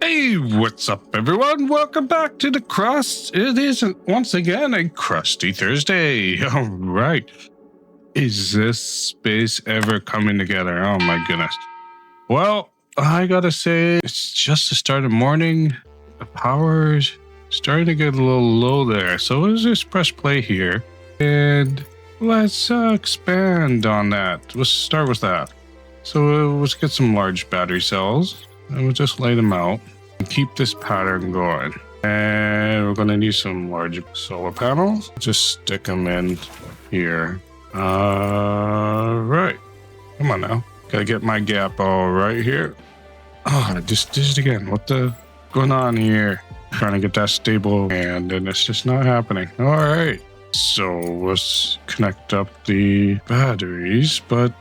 Hey, what's up, everyone? Welcome back to the Crust. It is once again a crusty Thursday. All right. Is this space ever coming together? Oh, my goodness. Well, I gotta say, it's just the start of morning. The power's starting to get a little low there. So let's just press play here. And let's expand on that. Let's start with that. So let's get some large battery cells. And we'll just lay them out and keep this pattern going. And we're going to need some large solar panels. Just stick them in here. Right. Come on now. Gotta get my gap all right here. Oh, I just did it again. What the going on here? Trying to get that stable and it's just not happening. All right. So let's connect up the batteries, but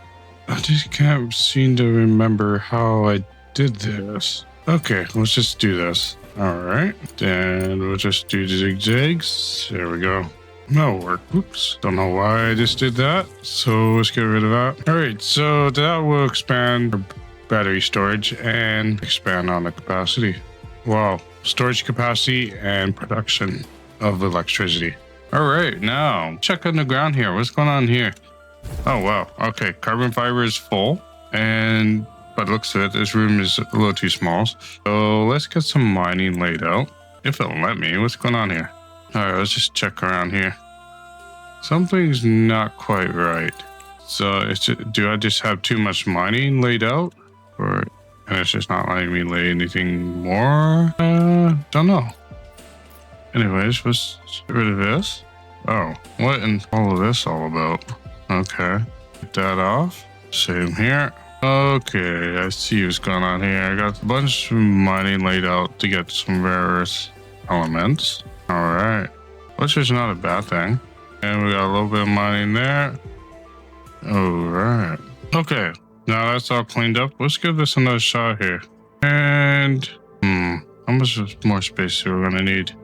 I just can't seem to remember how I did this. Okay, let's just do this. All right, then we'll just do the zigzags. There we go. That'll work. Oops, don't know why I just did that. So let's get rid of that. All right, so that will expand our battery storage and expand on the capacity. Wow, storage capacity and production of electricity. All right, now check on the ground here. What's going on here? Oh, wow. Okay, carbon fiber is full and but looks at this room is a little too small. So let's get some mining laid out. If it'll let me. What's going on here? All right, let's just check around here. Something's not quite right. So do I just have too much mining laid out? And it's just not letting me lay anything more? Don't know. Anyways, let's get rid of this. Oh, what in all of this all about? Okay, get that off. Same here. Okay, I see what's going on here. I got a bunch of mining laid out to get some rare earth elements. All right, which is not a bad thing. And we got a little bit of mining there. All right. Okay, now that's all cleaned up. Let's give this another shot here. And how much more space are we gonna need?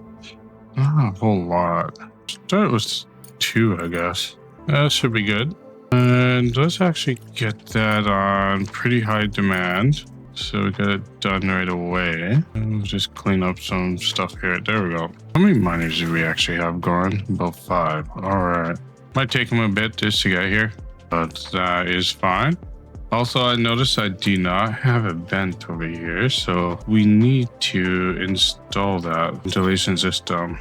Not a whole lot. Start with 2, I guess. That should be good. And let's actually get that on pretty high demand. So we got it done right away. And we'll just clean up some stuff here. There we go. How many miners do we actually have going? About 5. All right. Might take them a bit just to get here, but that is fine. Also, I noticed I do not have a vent over here, so we need to install that ventilation system.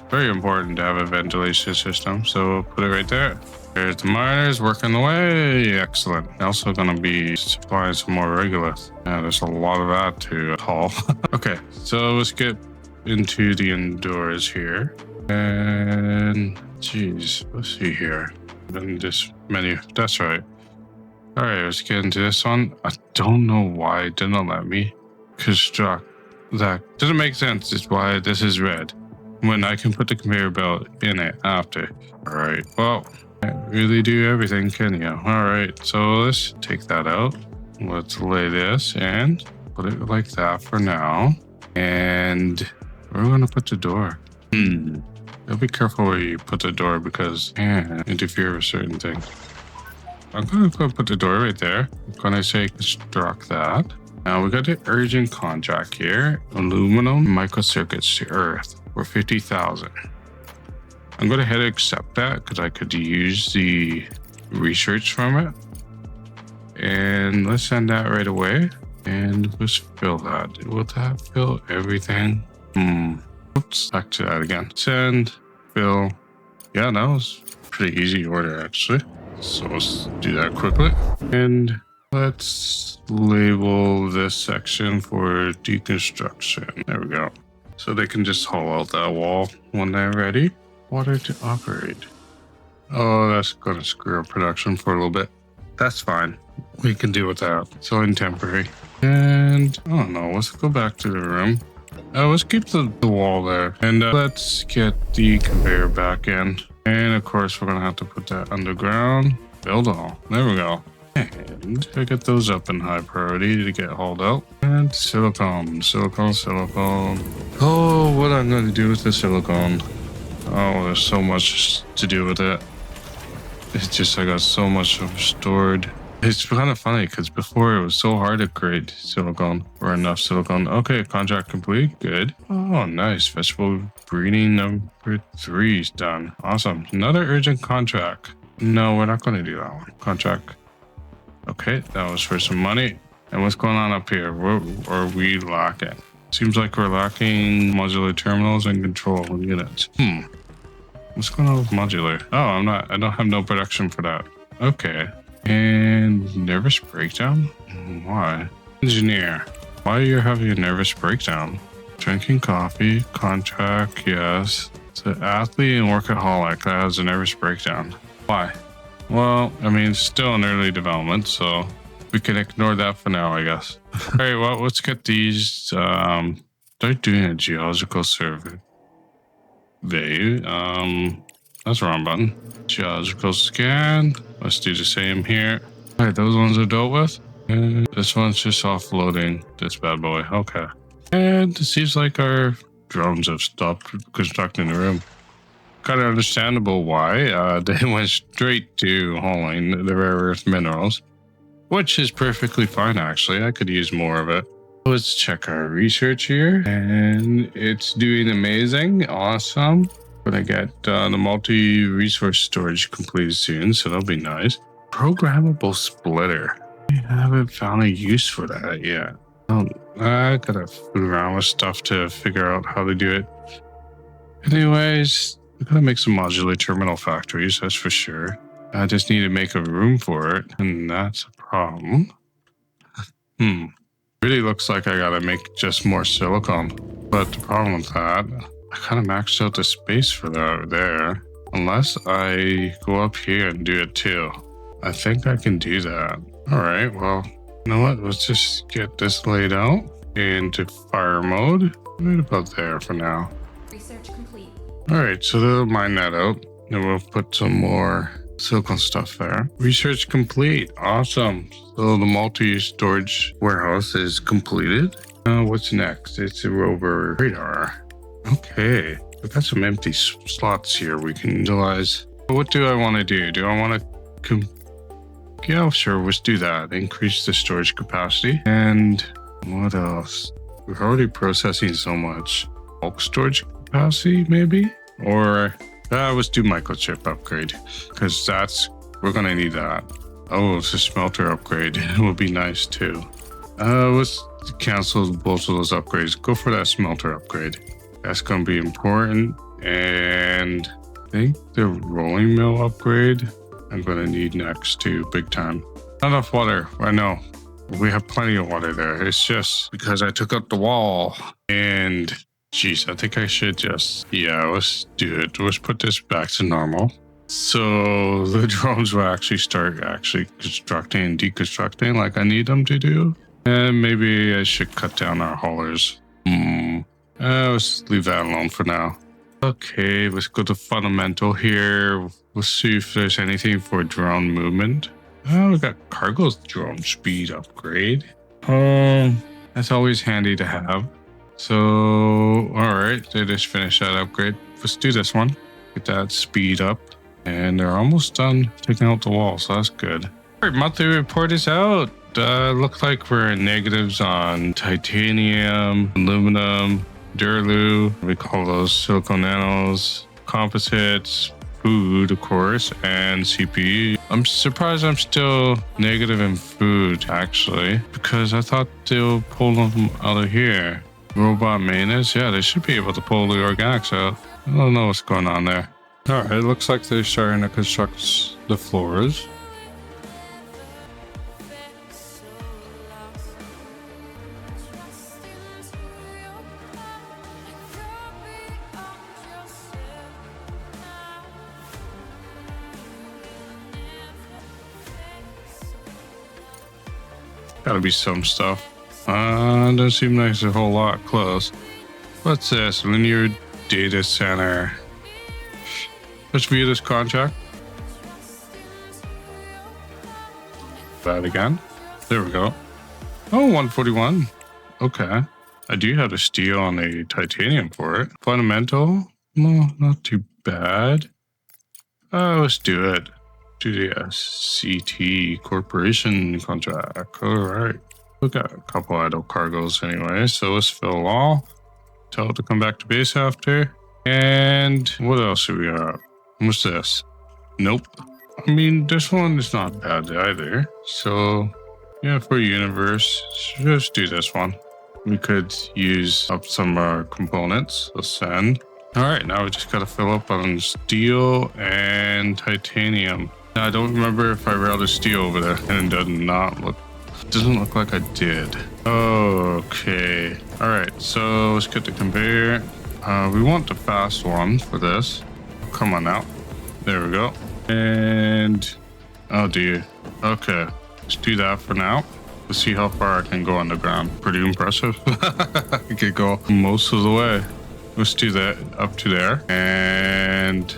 Very important to have a ventilation system, so we'll put it right there. There's the miners working away. Excellent. Also going to be supplying some more regolith. Yeah, there's a lot of that to haul. Okay, so let's get into the indoors here. And geez, let's see here. Then this menu. That's right. All right, let's get into this one. I don't know why it didn't let me construct that. Doesn't make sense. It's why this is red when I can put the conveyor belt in it after. All right, well, can't really do everything, can you? All right, so let's take that out. Let's lay this and put it like that for now. And where are we gonna put the door? Be careful where you put the door because it can interfere with certain things. I'm gonna go put the door right there. I'm gonna say construct that. Now we got the urgent contract here. Aluminum microcircuits to Earth for 50,000. I'm going to head and accept that because I could use the research from it. And let's send that right away. And let's fill that. Will that fill everything? Oops, back to that again. Send, fill. Yeah, that was pretty easy order actually. So let's do that quickly. And let's label this section for deconstruction. There we go. So they can just haul out that wall when they're ready. Water to operate. Oh, that's going to screw up production for a little bit. That's fine. We can deal with that. It's only temporary. And I don't know. Let's go back to the room. Let's keep the wall there. And let's get the conveyor back in. And of course, we're going to have to put that underground. Build all. There we go. And I get those up in high priority to get hauled out. And silicone. Oh, what I'm going to do with the silicone. Oh, there's so much to do with it. It's just I got so much stored It's kind of funny because before it was so hard to create silicone or enough silicone. Okay, contract complete. Good. Oh, nice. Vegetable breeding number 3 is done. Awesome. Another urgent contract. No, we're not going to do that one. Contract. Okay, that was for some money. And what's going on up here? What are we lacking? Seems like we're lacking modular terminals and control units. What's going on with modular? Oh, I don't have no production for that. Okay. And nervous breakdown? Why? Engineer. Why are you having a nervous breakdown? Drinking coffee, contract, yes. It's an athlete and workaholic that has a nervous breakdown. Why? Well, I mean, it's still in early development, so we can ignore that for now, I guess. All right, well, let's get these. Start doing a geological survey. That's the wrong button. Geological scan. Let's do the same here. All right, those ones are dealt with. And this one's just offloading this bad boy. Okay. And it seems like our drones have stopped constructing the room. Kind of understandable why. They went straight to hauling the rare earth minerals, which is perfectly fine, actually. I could use more of it. Let's check our research here. And it's doing amazing. Awesome. Gonna get the multi-resource storage completed soon, so that'll be nice. Programmable splitter. I haven't found a use for that yet. I gotta fool around with stuff to figure out how to do it. Anyways, we're gonna make some modular terminal factories, that's for sure. I just need to make a room for it, and that's a problem. Really looks like I gotta make just more silicone. But the problem with that, I kind of maxed out the space for that there. Unless I go up here and do it too. I think I can do that. All right, well, you know what? Let's just get this laid out into fire mode. Right about there for now. Research complete. All right, so they'll mine that out. And we'll put some more silicone stuff there. Research complete. Awesome. So the multi-storage warehouse is completed. What's next? It's a rover radar. Okay. We've got some empty slots here we can utilize. What do I want to do? Do I want to... Yeah, sure. Let's do that. Increase the storage capacity. And what else? We're already processing so much. Bulk storage capacity, maybe? Or... let's do microchip upgrade, because we're gonna need that. Oh, it's a smelter upgrade. It would be nice too. Let's cancel both of those upgrades. Go for that smelter upgrade. That's gonna be important. And I think the rolling mill upgrade I'm gonna need next too, big time. Not enough water, I know. We have plenty of water there. It's just because I took out the wall and jeez, I think I should just, let's do it. Let's put this back to normal. So the drones will actually start constructing and deconstructing like I need them to do. And maybe I should cut down our haulers. Let's leave that alone for now. Okay, let's go to fundamental here. Let's see if there's anything for drone movement. Oh, we got cargo drone speed upgrade. That's always handy to have. So, all right, they just finished that upgrade. Let's do this one. Get that speed up. And they're almost done taking out the wall, so that's good. All right, monthly report is out. Looks like we're in negatives on titanium, aluminum, Duraloo. We call those silicon nanos, composites, food, of course, and CPU. I'm surprised I'm still negative in food, actually, because I thought they'll pull them out of here. Robot maintenance, yeah, they should be able to pull the organics out. I don't know what's going on there. All right, it looks like they're starting to construct the floors. Gotta be some stuff. Doesn't seem like there's a whole lot close. What's this? Linear data center. Let's view this contract. That again. There we go. Oh, 141. Okay. I do have the steel and the titanium for it. Fundamental. No, not too bad. Let's do it. to the SCT Corporation contract. All right. We got a couple idle cargoes anyway, so let's fill all. Tell it to come back to base after. And what else do we have? What's this? Nope. I mean, this one is not bad either. So, yeah, for universe, just do this one. We could use up some of our components. Let's send. All right, now we just got to fill up on steel and titanium. Now, I don't remember if I routed steel over there, and it doesn't look like I did. Okay. All right, so let's get the conveyor. We want the fast one for this. Come on now. There we go. And oh dear. Okay, let's do that for now. Let's see how far I can go underground. Pretty impressive. I could go most of the way. Let's do that up to there and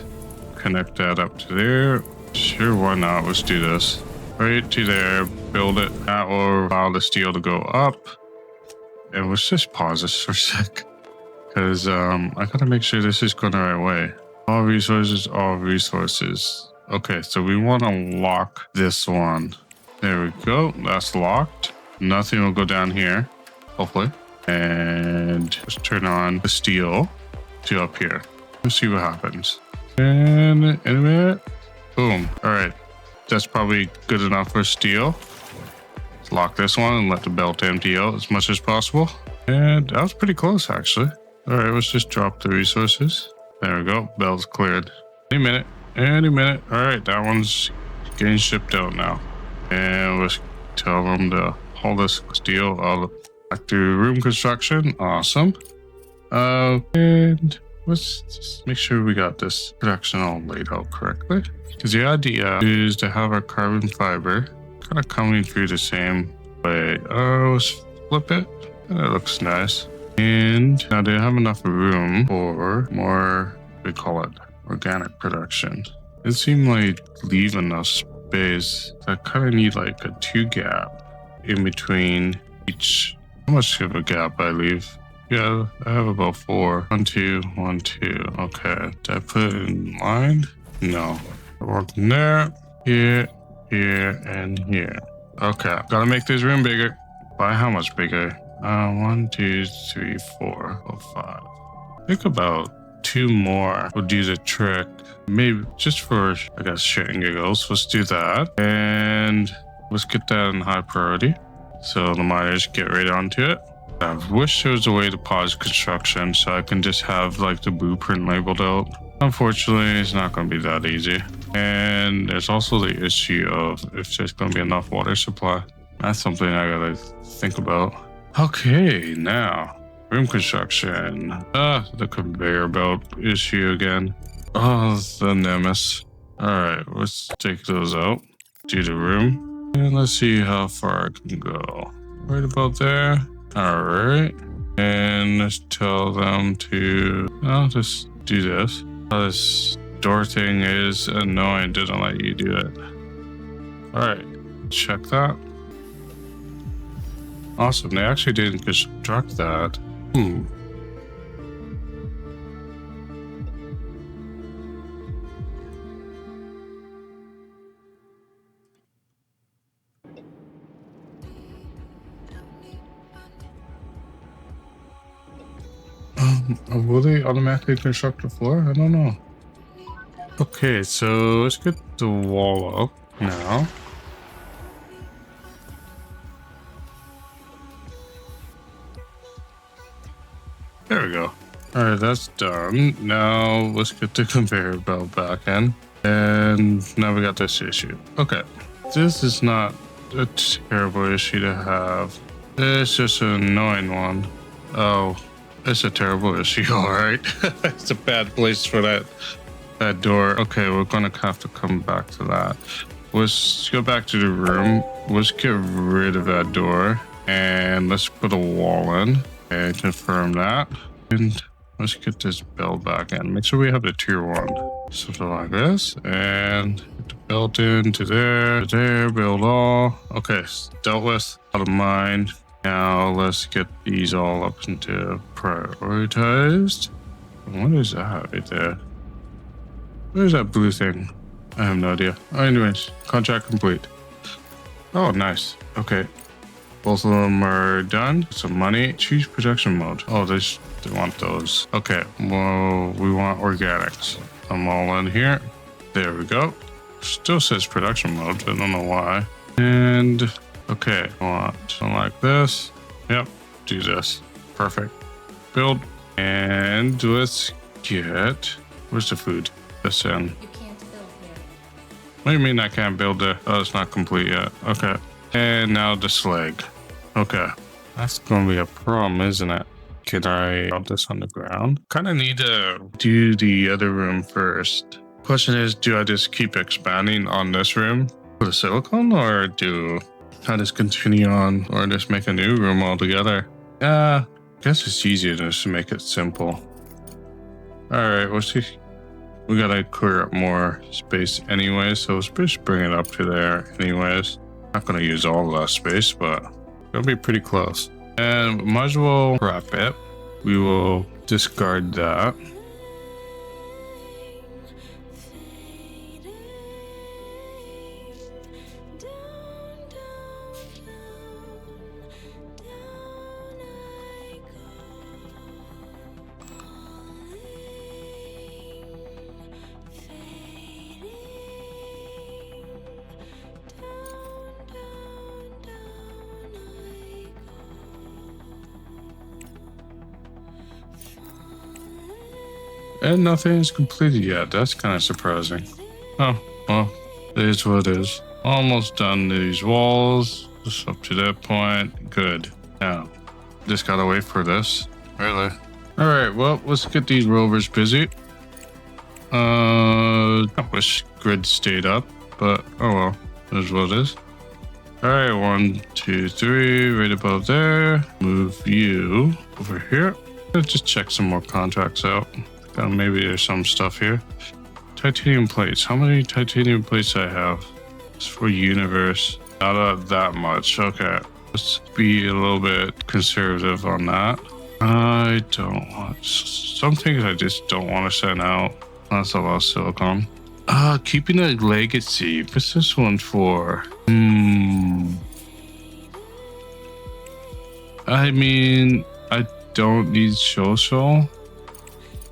connect that up to there. Sure, why not? Let's do this. Right to there, build it. That will allow the steel to go up. And let's just pause this for a sec. Because I gotta make sure this is going the right way. All resources, all resources. Okay, so we want to lock this one. There we go. That's locked. Nothing will go down here, hopefully. And let's turn on the steel to up here. Let's see what happens. And in a minute, boom. All right, that's probably good enough for steel. Let's lock this one and let the belt empty out as much as possible. And that was pretty close, actually. All right, let's just drop the resources. There we go. Belt's cleared. Any minute. Any minute. All right, that one's getting shipped out now. And let's tell them to haul this steel out back to room construction. Awesome. And let's just make sure we got this production all laid out correctly. Because the idea is to have our carbon fiber kind of coming through the same way. Let's flip it. That looks nice. And now they have enough room for more, we call it organic production. It seemed like leaving enough space. I kind of need like a 2 gap in between each. How much of a gap I leave? Yeah, I have about 4. 1, 2, 1, 2. Okay. Did I put it in line? No. I want in there, here, here, and here. Okay. Gotta make this room bigger. By how much bigger? 1, 2, 3, 4, 5. Think about 2 more will do the trick. Maybe just for, I guess, shit and giggles. Let's do that. And let's get that in high priority. So the miners get right onto it. I wish there was a way to pause construction so I can just have like the blueprint labeled out. Unfortunately, it's not going to be that easy. And there's also the issue of if there's going to be enough water supply. That's something I got to think about. Okay, now room construction. The conveyor belt issue again. Oh, the nemesis. All right, let's take those out. Do the room. And let's see how far I can go. Right about there. All right. And let's tell them to, just do this. This door thing is annoying. Didn't let you do it. All right, check that. Awesome, they actually didn't construct that. Will they automatically construct the floor? I don't know. Okay, so let's get the wall up now. There we go. All right, that's done. Now let's get the conveyor belt back in. And now we got this issue. Okay, this is not a terrible issue to have. It's just an annoying one. Oh, it's a terrible issue, all right. It's a bad place for that door. Okay, we're gonna have to come back to that. Let's go back to the room. Let's get rid of that door. And let's put a wall in. And confirm that. And let's get this belt back in. Make sure we have the tier 1. Something like this. And get the belt into there. There, build all. Okay, dealt with. Out of mind. Now let's get these all up into prioritized. What is that right there? Where's that blue thing? I have no idea. Anyways, contract complete. Oh, nice. Okay. Both of them are done. Some money. Choose production mode. Oh, they want those. Okay. Well, we want organics. I'm all in here. There we go. Still says production mode. I don't know why. And okay. I want something like this. Yep. Do this. Perfect. Build. And let's get... Where's the food? This in. You can't build here. What do you mean I can't build it? Oh, it's not complete yet. Okay. And now the slag. Okay. That's going to be a problem, isn't it? Can I build this on the ground? Kind of need to do the other room first. Question is, do I just keep expanding on this room for the silicone, or do I just continue on, or just make a new room altogether? I guess it's easier just to make it simple. All right, we'll see. We gotta clear up more space anyway, so let's just bring it up to there anyways. Not gonna use all of that space, but it'll be pretty close. And might as well wrap it. We will discard that. And nothing is completed yet. That's kind of surprising. Oh, well, it is what it is. Almost done these walls. Just up to that point. Good. Now, just gotta wait for this. Really? Alright, well, let's get these rovers busy. I wish grid stayed up, but oh well. That's what it is. Alright, 1, 2, 3, right above there. Move you over here. Let's just check some more contracts out. Maybe there's some stuff here. Titanium plates. How many titanium plates I have? It's for universe. Not that much. Okay. Let's be a little bit conservative on that. I don't want... Some things I just don't want to send out. That's a lot of silicon. Keeping a legacy. What's this one for? I mean, I don't need social.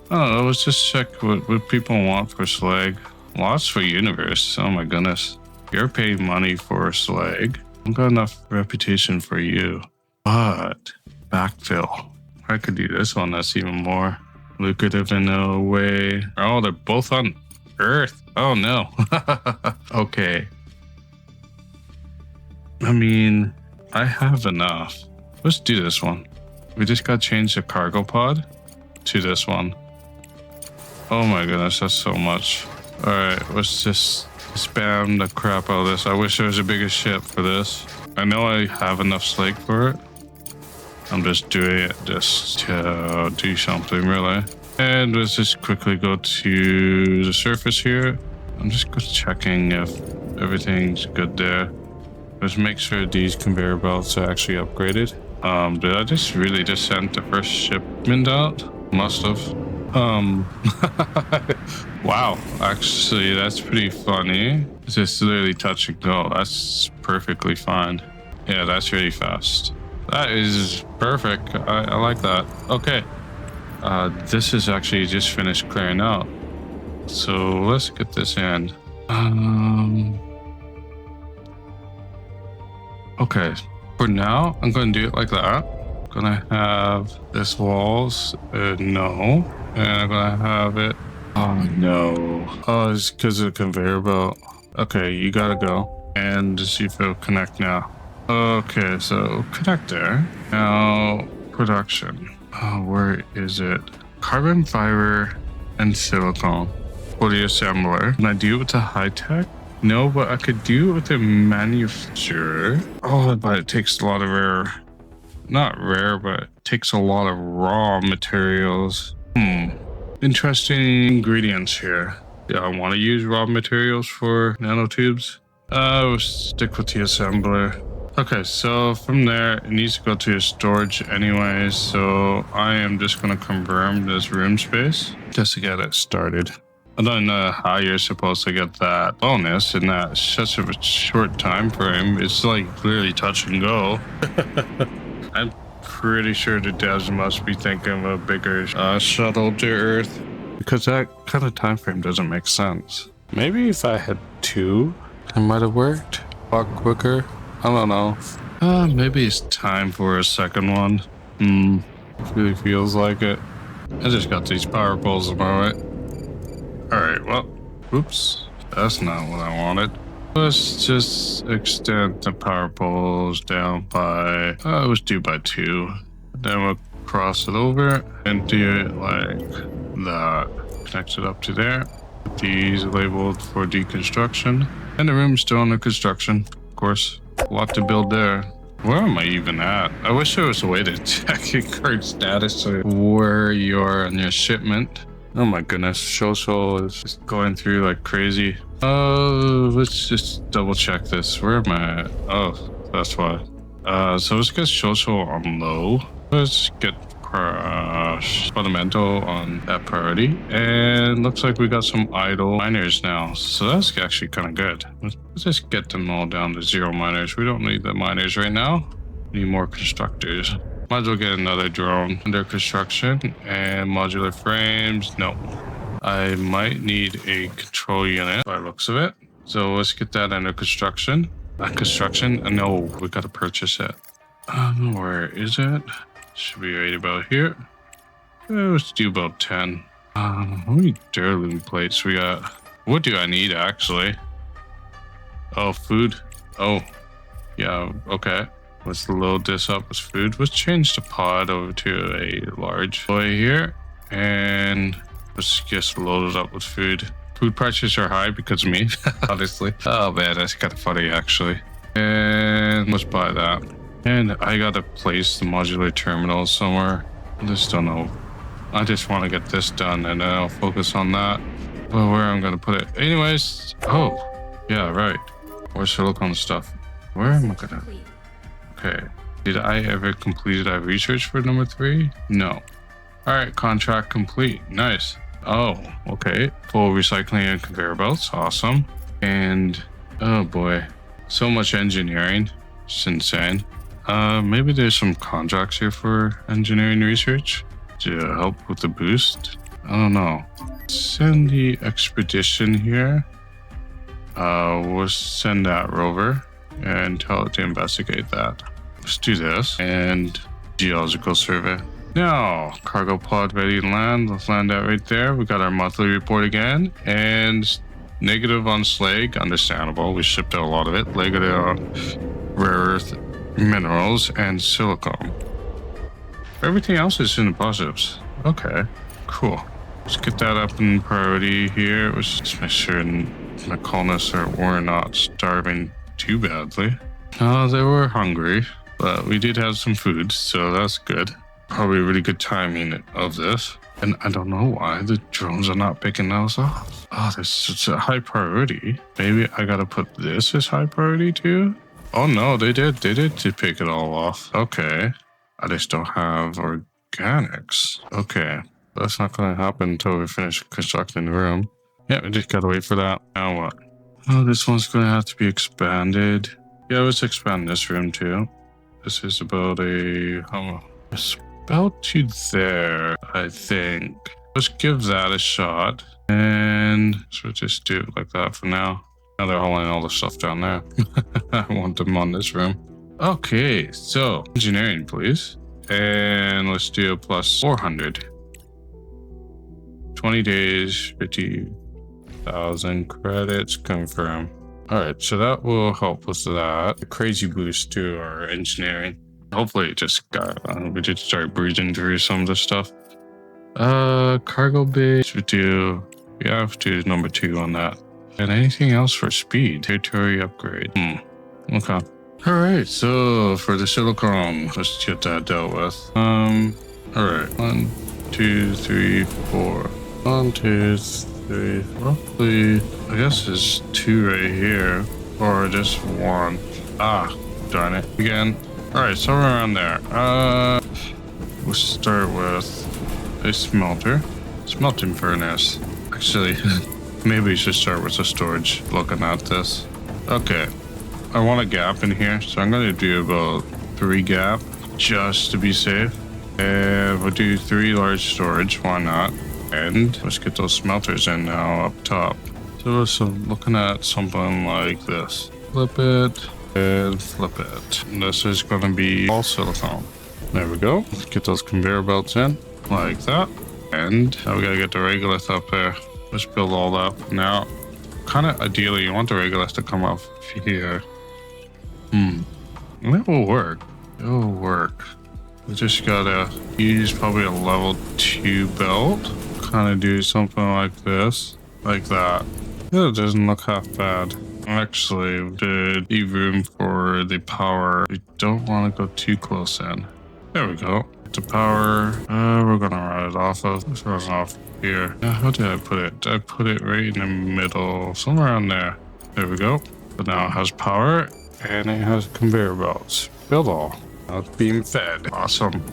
Oh, let's just check what people want for slag. Lots for universe. Oh my goodness. You're paying money for slag. I've got enough reputation for you. But backfill. I could do this one. That's even more lucrative in a way. Oh, they're both on Earth. Oh no. Okay. I mean, I have enough. Let's do this one. We just got to change the cargo pod to this one. Oh my goodness, that's so much. Alright, let's just spam the crap out of this. I wish there was a bigger ship for this. I know I have enough slag for it. I'm just doing it just to do something, really. And let's just quickly go to the surface here. I'm just checking if everything's good there. Let's make sure these conveyor belts are actually upgraded. Did I just really just send the first shipment out? Must have. Wow, actually that's pretty funny. It's just literally touch and go. That's perfectly fine. Yeah, that's really fast. That is perfect. I like that. Okay. This is actually just finished clearing out. So let's get this in. Okay. For now, I'm going to do it like that. I'm going to have this walls. No. And I'm going to have it. Oh, no. Oh, it's because of the conveyor belt. Okay, you got to go. And see if it'll connect now. Okay, so connect there. Now, production. Oh, where is it? Carbon fiber and silicone for the assembler. Can I do it with the high tech? No, but I could do it with the manufacturer. Oh, but it takes a lot of rare. Not rare, but it takes a lot of raw materials. Interesting ingredients here. Yeah, I want to use raw materials for nanotubes. We'll stick with the assembler. Okay, so from there, it needs to go to storage anyways. So I am just going to confirm this room space just to get it started. I don't know how you're supposed to get that bonus in that such a short time frame. It's like literally touch and go. I'm pretty sure the devs must be thinking of a bigger shuttle to Earth, because that kind of time frame doesn't make sense. Maybe if I had 2, it might have worked a lot quicker. I don't know. Maybe it's time for a second one. Really feels like it. I just got these power poles on my way. Alright, well, oops, that's not what I wanted. Let's just extend the power poles down by, let's do by 2. Then we'll cross it over and do it like that. Connect it up to there. These labeled for deconstruction. And the room's still under construction, of course. A lot to build there. Where am I even at? I wish there was a way to check your current status of where you are on your shipment. Oh my goodness, Shosho is just going through like crazy. Let's just double check this. Where am I at? Oh, that's why. So let's get Shosho on low. Let's get fundamental on that priority. And looks like we got some idle miners now. So that's actually kind of good. Let's just get them all down to 0 miners. We don't need the miners right now. We need more constructors. Might as well get another drone under construction. And modular frames, no. I might need a control unit by the looks of it. So let's get that under construction. No, we gotta purchase it. Where is it? Should be right about here. Let's do about 10. How many Durloom plates we got? What do I need actually? Oh, food. Oh, yeah, okay. Let's load this up with food. Let's change the pod over to a large boy here. And let's just load it up with food. Food prices are high because of me, honestly. Oh man, that's kind of funny actually. And let's buy that. And I gotta place the modular terminal somewhere. I just don't know. I just want to get this done and then I'll focus on that. Well, where I'm gonna put it. Anyways, oh, yeah, right. Where's silicone stuff? Where am I gonna... Okay. Did I ever complete that research for number 3? No. All right, contract complete. Nice. Oh, okay. Full recycling and conveyor belts. Awesome. And, oh boy, so much engineering. It's insane. Maybe there's some contracts here for engineering research to help with the boost. I don't know. Send the expedition here. We'll send that rover and tell it to investigate that. Let's do this. And geological survey. Now, cargo pod ready to land. Let's land that right there. We got our monthly report again. And negative on slag. Understandable. We shipped out a lot of it. Negative on rare earth minerals and silicone. Everything else is in the positives. Okay, cool. Let's get that up in priority here. Let's just make sure the colonists were not starving too badly. They were hungry, but we did have some food, so that's good. Probably really good timing of this. And I don't know why the drones are not picking those off. Oh, this is such a high priority. Maybe I gotta put this as high priority too? Oh no, they did to pick it all off. Okay. I just don't have organics. Okay. That's not gonna happen until we finish constructing the room. Yeah, we just gotta wait for that. Now what? Oh, this one's gonna have to be expanded. Yeah, let's expand this room too. This is about it's about to there, I think. Let's give that a shot. And so just do it like that for now. Now they're hauling all the stuff down there. I want them on this room. Okay, so engineering, please. And let's do a plus 400. 20 days, 50,000 credits, confirm. All right, so that will help with that. A crazy boost to our engineering. Hopefully it just got, we did start breezing through some of the stuff. Cargo bay, we have to do number 2 on that. And anything else for speed? Territory upgrade. Okay. All right, so for the silicone, let's get that dealt with. All right, 1, 2, 3, 4. 1, 2, 3. Roughly, I guess there's 2 right here, or just 1. Ah, darn it again. All right, so around there. We'll start with a smelting furnace. Actually, maybe we should start with the storage looking at this. Okay, I want a gap in here, so I'm going to do about 3 gap just to be safe. And we'll do 3 large storage, why not? And let's get those smelters in now up top. So looking at something like this. Flip it and flip it. And this is going to be all silicone. There we go. Let's get those conveyor belts in like that. And now we got to get the regolith up there. Let's build all that. Now, kind of ideally, you want the regolith to come off here. That will work. It will work. We just gotta use probably a level 2 belt. Kind of do something like this, like that. It doesn't look half bad. Actually, we did leave room for the power. We don't want to go too close in. There we go. The power, we're gonna run it off of. Let's run it off here. How did I put it? Did I put it right in the middle? Somewhere around there. There we go. But now it has power and it has conveyor belts. Build all. Now it's being fed. Awesome.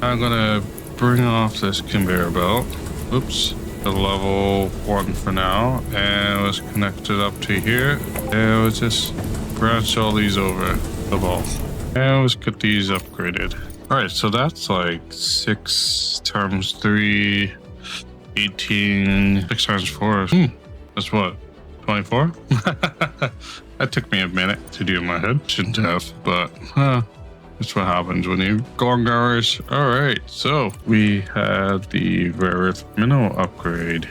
I'm gonna bring off this conveyor belt. Oops. The level 1 for now. And let's connect it up to here. And let's just branch all these over the ball. And let's get these upgraded. Alright, so that's like 6 times 3, 18, 6 times 4. That's what, 24? That took me a minute to do in my head. Shouldn't have, but that's what happens when you go on hours. Alright, so we had the rare earth mineral upgrade.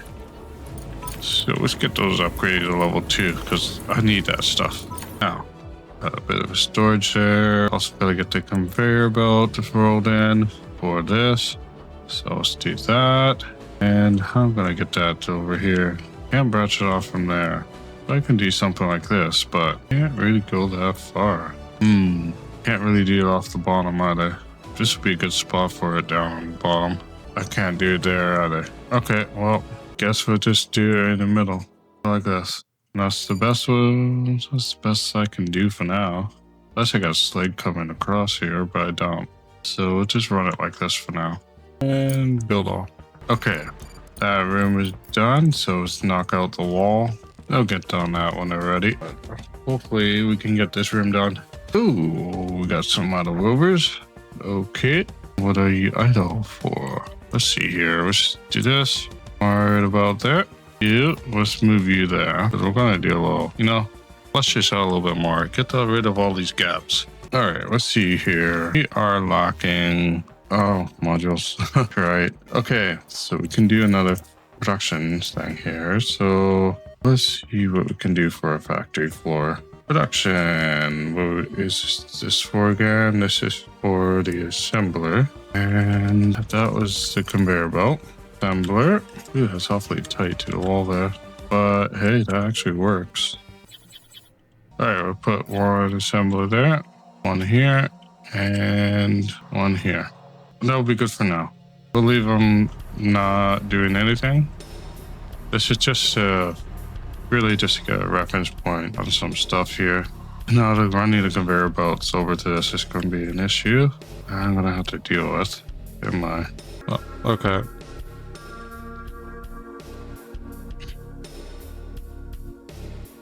So let's get those upgraded to level 2 because I need that stuff. Now, a bit of a storage there. Also gotta get the conveyor belt rolled in for this. So let's do that. And I'm gonna get that over here. Can't branch it off from there. I can do something like this, but can't really go that far. Can't really do it off the bottom either. This would be a good spot for it down on the bottom. I can't do it there either. Okay, well, guess we'll just do it in the middle. Like this. And that's the best one. That's the best I can do for now. Unless I got a sled coming across here, but I don't. So we'll just run it like this for now. And build all. Okay, that room is done, so let's knock out the wall. I'll get done that when they're ready. Hopefully we can get this room done. Ooh, we got some idle rovers. Okay, what are you idle for? Let's see here. Let's do this. Right about there. Yeah, let's move you there. Because we're gonna do a little, let's just out a little bit more. Get rid of all these gaps. All right, let's see here. We are lacking. Oh, modules. Right. Okay, so we can do another production thing here. So let's see what we can do for a factory floor. Production. What is this for again? This is for the assembler. And that was the conveyor belt. Assembler. Ooh, that's awfully tight to the wall there. But hey, that actually works. Alright, we'll put one assembler there. One here. And one here. That'll be good for now. We'll leave them not doing anything. This is just really just to get a reference point on some stuff here. Now the running the conveyor belts over to this is going to be an issue I'm going to have to deal with. In my... Oh, okay.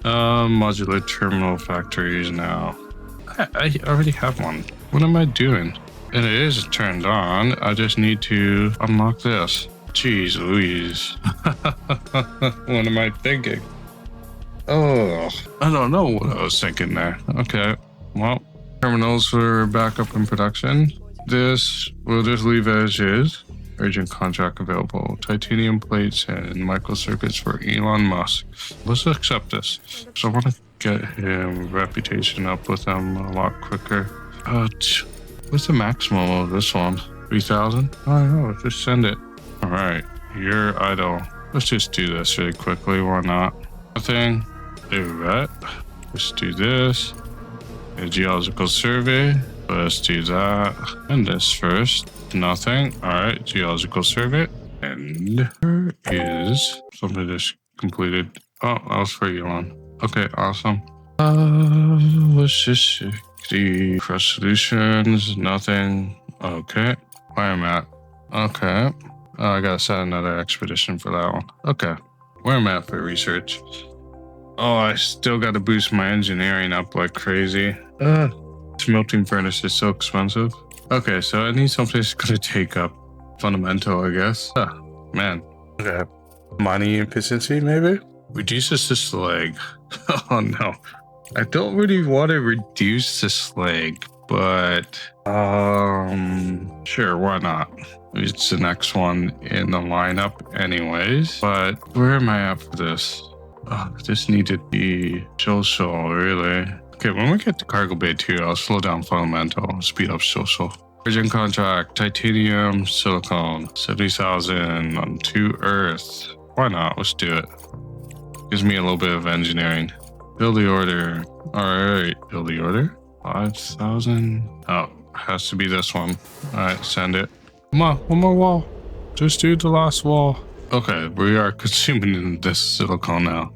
Modular terminal factories now. I already have one. What am I doing? And it is turned on. I just need to unlock this. Jeez Louise. What am I thinking? Oh, I don't know what I was thinking there. Okay, well, terminals are back up in production. This, we'll just leave as is. Urgent contract available. Titanium plates and microcircuits for Elon Musk. Let's accept this. So I want to get him reputation up with him a lot quicker. What's the maximum of this one? 3,000? I don't know, just send it. All right, you're idle. Let's just do this really quickly, why not? Nothing. Do that. Let's do this. A geological survey. Let's do that. And this first. Nothing. Alright, geological survey. And there is something just completed. Oh, that was for Elon. Okay, awesome. Let's just see. Crust solutions. Nothing. Okay. Biomat. Okay. Oh, I gotta set another expedition for that one. Okay. Where am I at for research? Oh, I still gotta boost my engineering up like crazy. Smelting furnace is so expensive. Okay, so I need something that's gonna take up fundamental, I guess. Man. Okay. Mining efficiency, maybe? Reduces the slag. Oh no. I don't really want to reduce the slag, but sure, why not? It's the next one in the lineup anyways. But where am I at for this? This needed to be social, really. Okay, when we get to cargo bay 2, I'll slow down fundamental, speed up social. Urgent contract, titanium, silicone, 70,000 on 2 earth. Why not? Let's do it. Gives me a little bit of engineering. Build the order. Alright, build the order. 5,000. Oh, has to be this one. Alright, send it. Come on, one more wall. Just do the last wall. Okay, we are consuming this silicone now.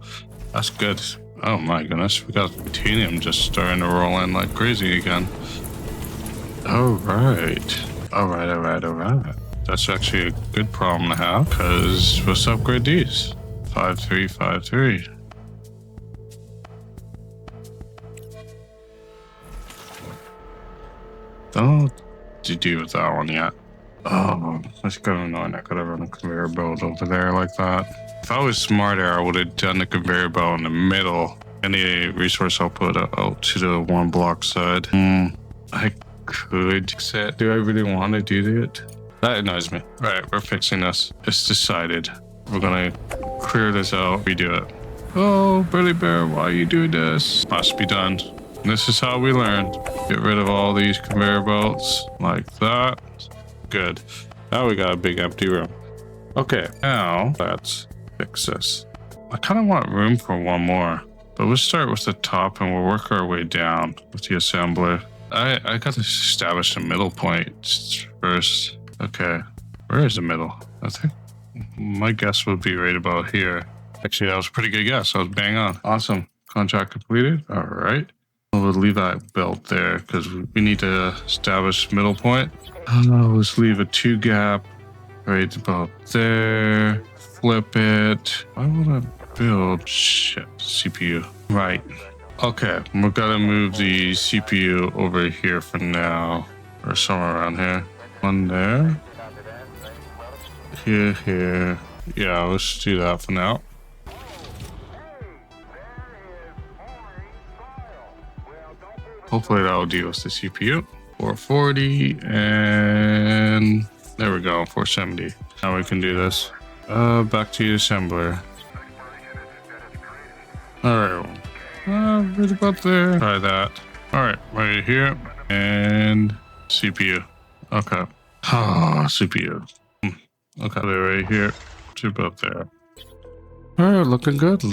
That's good. Oh my goodness, we got titanium just starting to roll in like crazy again. Alright. Alright. That's actually a good problem to have, because let's upgrade these. 5353. Don't know what to do with that one yet. Oh, that's kind of annoying. I could have run a conveyor belt over there like that. If I was smarter, I would have done the conveyor belt in the middle and the resource output out to the one block side. I could fix it. Do I really want to do that? That annoys me. Right, we're fixing this. It's decided. We're gonna clear this out, redo it. Oh, Burly Bear, why are you doing this? Must be done. This is how we learn. Get rid of all these conveyor belts like that. Good. Now we got a big empty room. Okay, now let's fix this. I kind of want room for one more, but we'll start with the top and we'll work our way down with the assembler. I got to establish the middle point first. Okay, where is the middle? I think my guess would be right about here. Actually, that was a pretty good guess. I was bang on. Awesome. Contract completed. All right. We'll leave that belt there because we need to establish middle point. Let's leave a 2 gap right about there. Flip it. I want to build CPU. Right. Okay. We're gonna move the CPU over here for now, or somewhere around here. One there. Here. Yeah, let's do that for now. Hopefully that'll deal with the CPU. 440 and there we go, 470. Now we can do this. Back to the assembler. Alright, right about there. Try that. Alright, right here. And CPU. Okay. CPU. Okay, they're right here. To about there. Alright, looking good.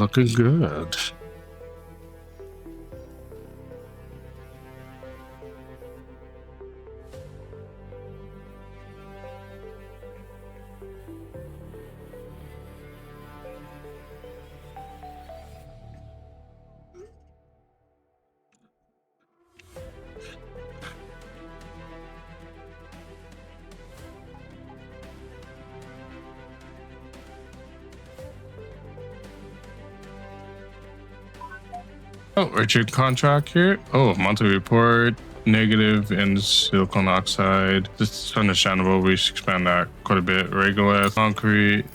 Oh, Richard contract here. Oh, monthly report, negative in silicon oxide. This is understandable. We should expand that quite a bit. Regolith, concrete.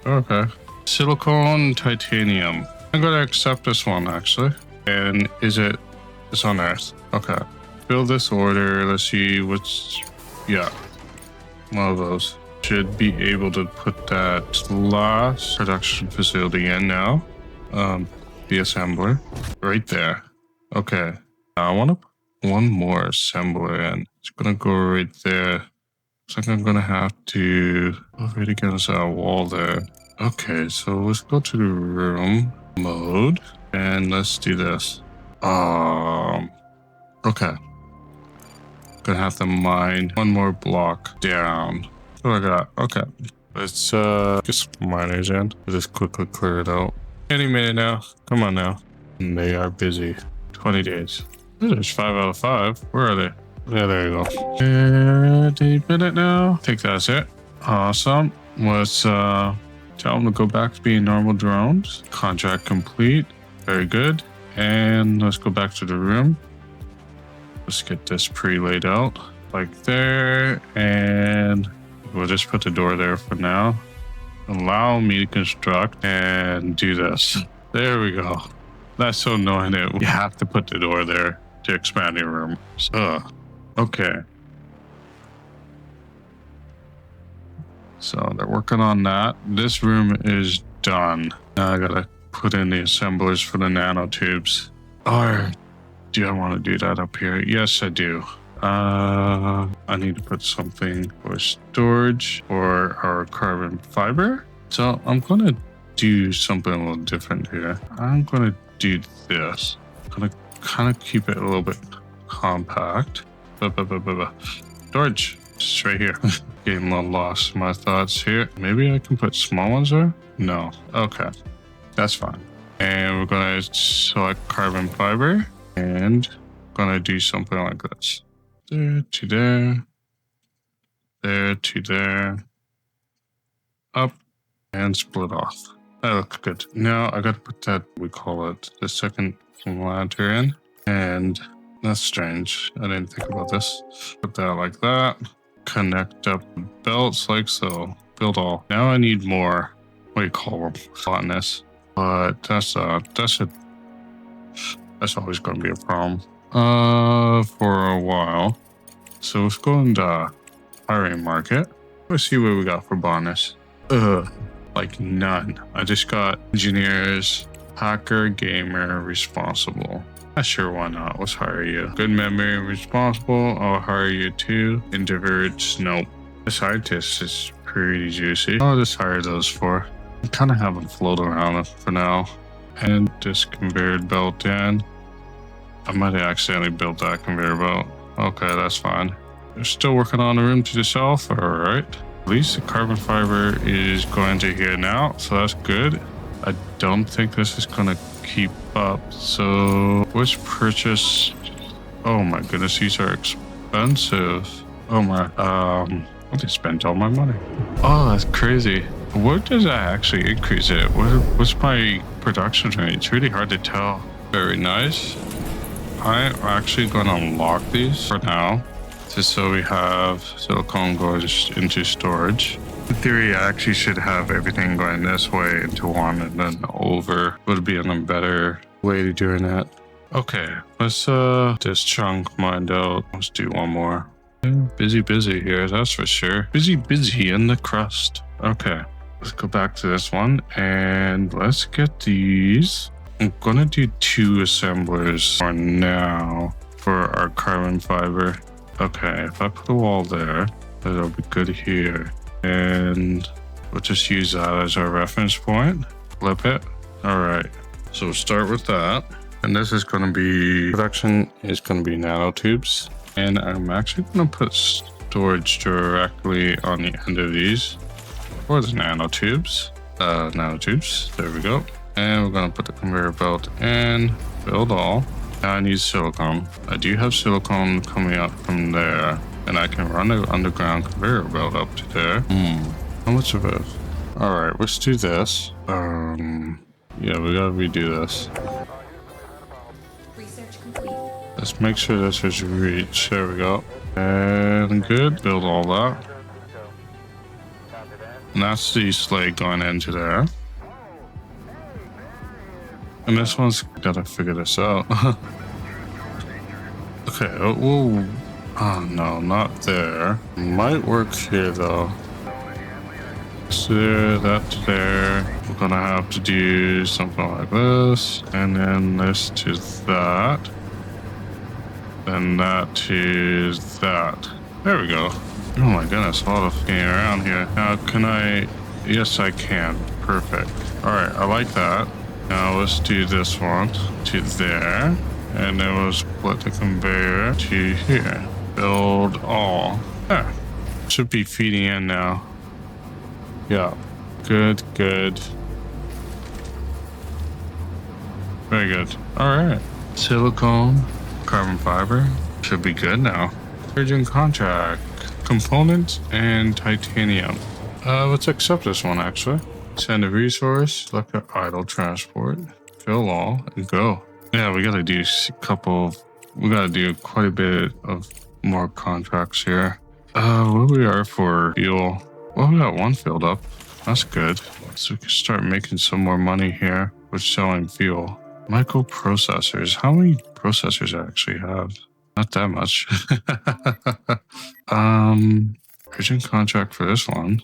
Okay. Silicon, titanium. I'm gonna accept this one actually. And is it? It's on Earth. Okay. Build this order. Let's see what's. Yeah. One of those. Should be able to put that last production facility in now. The assembler right there. Okay, now I want to put one more assembler in. It's gonna go right there. Looks like I'm gonna have to go right against that wall there. Okay, so let's go to the room mode and let's do this. Okay, gonna have to mine one more block down. What I got? Okay, let's get some miners in. Just quickly clear it out. Any minute now. Come on now. They are busy. 20 days. There's 5 out of 5. Where are they? Yeah, there you go. Any minute now. I think that's it. Awesome. Let's tell them to go back to being normal drones. Contract complete. Very good. And let's go back to the room. Let's get this pre-laid out like there. And we'll just put the door there for now. Allow me to construct and do this. There we go. That's so annoying that we have to put the door there to expand your room. So, okay. So they're working on that. This room is done. Now I gotta put in the assemblers for the nanotubes. Or do I want to do that up here? Yes, I do. I need to put something for storage for our carbon fiber. So I'm gonna do something a little different here. I'm gonna do this. I'm gonna kind of keep it a little bit compact. Storage, just right here. Getting a little lost in my thoughts here. Maybe I can put small ones there? No. Okay, that's fine. And we're gonna select carbon fiber and gonna do something like this. There to there. There to there. Up and split off. That looks good. Now I gotta put that, we call it the second ladder in. And that's strange. I didn't think about this. Put that like that. Connect up belts like so. Build all. Now I need more, what do you call them, flatness. But that's always going to be a problem for a while. So let's go into hiring market. Let's see what we got for bonus. Like none. I just got engineers, hacker, gamer, responsible. Sure, why not? Let's hire you. Good memory, responsible. I'll hire you too. Introverts, nope. The scientist is pretty juicy. I'll just hire those four. I kind of have them float around for now. And this conveyor belt in. I might have accidentally built that conveyor belt. Okay, that's fine. They're still working on the room to the south. All right. At least the carbon fiber is going to here now, so that's good. I don't think this is going to keep up. So let's purchase. Oh my goodness, these are expensive. Oh my, I just spent all my money. Oh, that's crazy. What does that actually increase it? What's my production rate? It's really hard to tell. Very nice. I'm actually going to unlock these for now, just so we have silicone goes into storage. In theory, I actually should have everything going this way into one and then over. Would be a better way to doing that. Okay, let's this chunk mined out. Let's do one more. Busy here, that's for sure. Busy in the crust. Okay, let's go back to this one and let's get these. I'm gonna do 2 assemblers for now for our carbon fiber. Okay, if I put a wall there, that'll be good here. And we'll just use that as our reference point. Flip it. All right, so we'll start with that. And this is gonna be, production is gonna be nanotubes. And I'm actually gonna put storage directly on the end of these for the nanotubes. There we go. And we're gonna put the conveyor belt in, build all. Now I need silicone. I do have silicone coming up from there, and I can run the underground conveyor belt up to there. How much of it? All right, let's do this. Yeah, we gotta redo this. Research complete. Let's make sure this is reach. There we go. And good, build all that. And that's the slate going into there. And this one's gotta figure this out. Okay, oh no, not there. Might work here though. So there, that's there. We're gonna have to do something like this. And then this to that. Then that to that. There we go. Oh my goodness, a lot of getting around here. Now can I? Yes, I can. Perfect. All right, I like that. Now let's do this one to there, and then we'll split the conveyor to here. Build all. There. Should be feeding in now. Yeah. Good. Very good. All right. Silicone, carbon fiber should be good now. Virgin contract, components, and titanium. Let's accept this one actually. Send a resource, select an idle transport, fill all, and go. Yeah, we gotta do we gotta do quite a bit of more contracts here. Where we are for fuel? Well, we got one filled up. That's good. So we can start making some more money here with selling fuel. Microprocessors. How many processors I actually have? Not that much. Urgent contract for this one.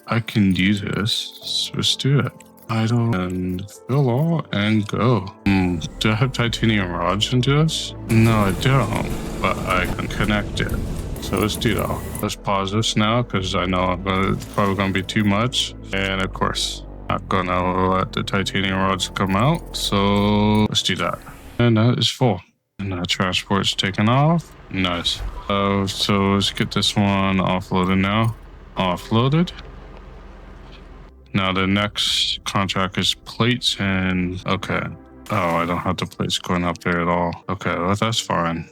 I can do this. So let's do it. Idle and fill all and go. Do I have titanium rods into this? No, I don't, but I can connect it. So let's do that. Let's pause this now because I know it's probably going to be too much. And of course, not going to let the titanium rods come out. So let's do that. And that is full. And that transport's taken off. Nice. So let's get this one offloaded now. Offloaded. Now the next contract is plates and okay. Oh, I don't have the plates going up there at all. Okay, well that's fine.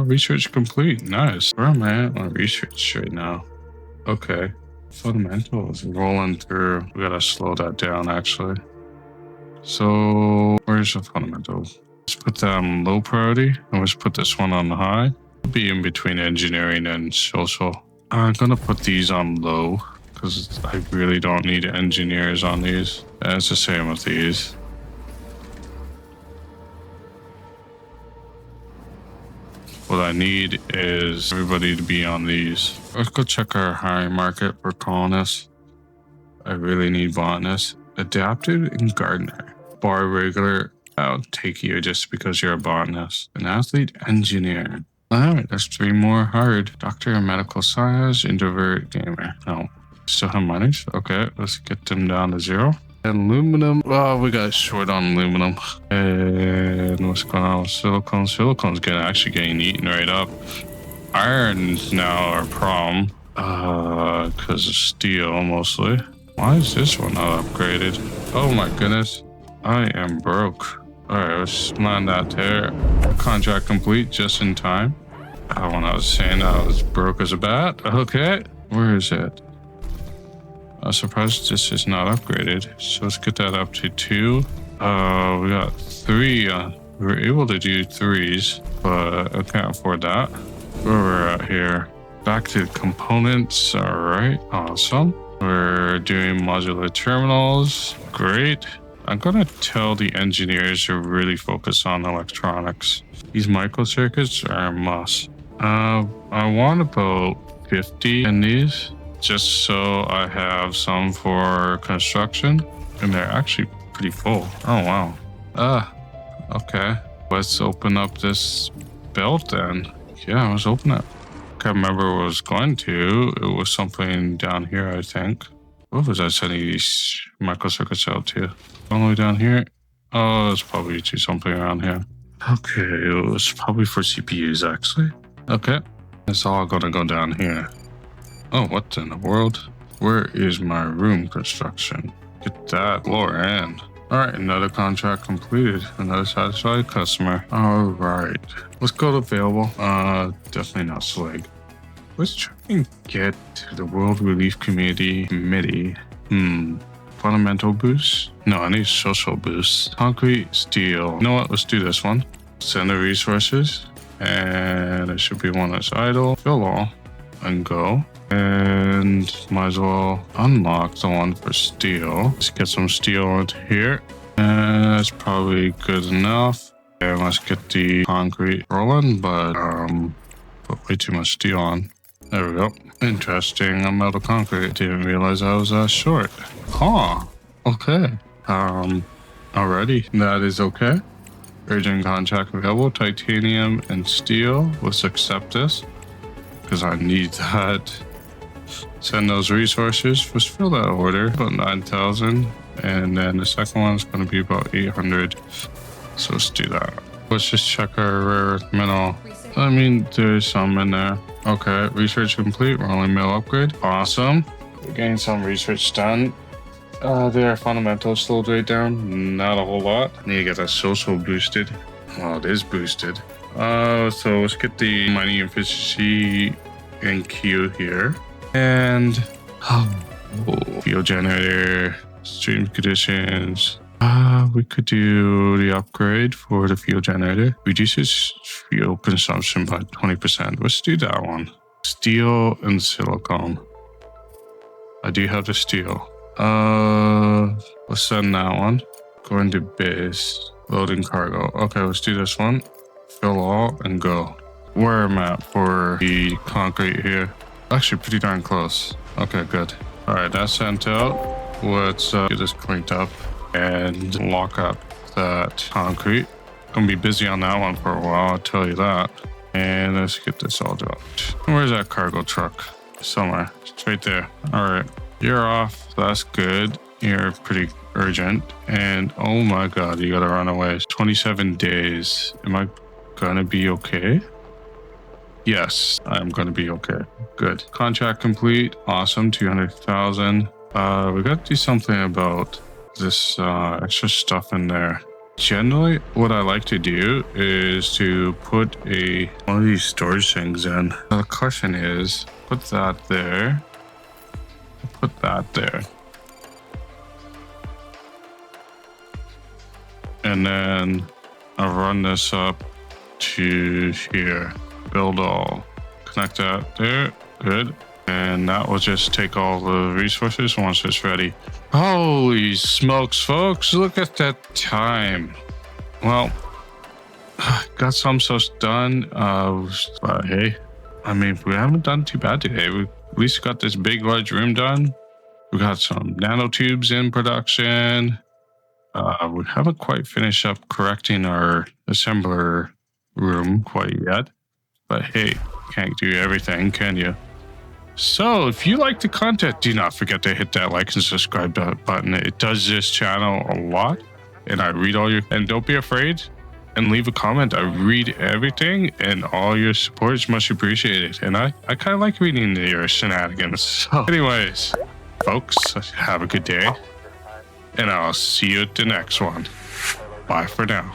Research complete. Nice. Where am I at on research right now? Okay. Fundamentals rolling through. We gotta slow that down actually. So where's the fundamentals? Let's put that on low priority and let's put this one on high. It'll be in between engineering and social. I'm gonna put these on low because I really don't need engineers on these. And it's the same with these. What I need is everybody to be on these. Let's go check our hiring market for colonists. I really need botanists. Adaptive and gardener. Bar regular. I'll take you just because you're a botanist. An athlete engineer. Alright, that's 3 more hired. Doctor of medical science, introvert, gamer. No. Still have miners? Okay, let's get them down to 0. Aluminum. Oh, we got short on aluminum. And what's going on with silicone? Silicone's actually getting eaten right up. Iron's now our problem. Because of steel mostly. Why is this one not upgraded? Oh my goodness. I am broke. Alright, let's land that there. Contract complete just in time. When I was saying I was broke as a bat. Okay, where is it? I'm surprised this is not upgraded. So let's get that up to 2. We got 3. We were able to do 3s, but I can't afford that. Where we're at here. Back to components. All right, awesome. We're doing modular terminals. Great. I'm gonna tell the engineers to really focus on electronics. These microcircuits are a must. I want about 50 in these. Just so I have some for construction, and they're actually pretty full. Oh wow. Okay. Let's open up this belt then. Yeah, let's open it. Can't remember what I was going to. It was something down here, I think. What was I sending these microcircuits out to? All the way down here? Oh, it's probably to something around here. Okay, it was probably for CPUs actually. Okay. It's all gonna go down here. Oh, what in the world? Where is my room construction? Get that lower end. All right, another contract completed. Another satisfied customer. All right, let's go to available. Definitely not Slag. Let's try and get to the World Relief Committee. Fundamental boost? No, I need social boost. Concrete, steel. You know what? Let's do this one. Send the resources, and it should be one that's idle. Fill all, and go. And might as well unlock the one for steel. Let's get some steel into here. And that's probably good enough. And let's get the concrete rolling, but put way too much steel on. There we go. Interesting. I'm out of concrete. Didn't realize I was that short. Huh. Okay. Alrighty. That is okay. Urgent contract available. Titanium and steel. Let's accept this because I need that. Send those resources. Let's fill that order. About 9,000. And then the second one's going to be about 800. So let's do that. Let's just check our rare earth mineral. I mean, there's some in there. Okay, research complete. Rolling mill upgrade. Awesome. We're getting some research done. Their fundamentals slowed right down. Not a whole lot. Need to get that social boosted. Well, it is boosted. So let's get the mining efficiency in queue here. And Oh, fuel generator, stream conditions. We could do the upgrade for the fuel generator. Reduces fuel consumption by 20%. Let's do that one. Steel and silicone. I do have the steel. Let's send that one. Go into base. Loading cargo. Okay, let's do this one. Fill all and go. Where am I at for the concrete here? Actually, pretty darn close. Okay, good. All right, that's sent out. Let's get this cleaned up and lock up that concrete. Gonna be busy on that one for a while, I'll tell you that. And let's get this all dropped. Where's that cargo truck? Somewhere. It's right there. All right, you're off. That's good. You're pretty urgent. And oh my God, you gotta run away. 27 days. Am I gonna be okay? Yes, I'm gonna be okay. Good. Contract complete. Awesome. 200,000. We gotta do something about this extra stuff in there. Generally, what I like to do is to put one of these storage things in. The question is, put that there. Put that there. And then I'll run this up to here. Build all. Connect that there. Good. And that will just take all the resources once it's ready. Holy smokes, folks. Look at that time. Well, got some stuff done. But hey, I mean, we haven't done too bad today. We at least got this big, large room done. We got some nanotubes in production. We haven't quite finished up correcting our assembler room quite yet. But hey, can't do everything, can you? So if you like the content, do not forget to hit that like and subscribe button. It does this channel a lot, and I read all your, and don't be afraid and leave a comment. I read everything, and all your support is much appreciated. And I kind of like reading your shenanigans. So anyways, folks, have a good day, and I'll see you at the next one. Bye for now.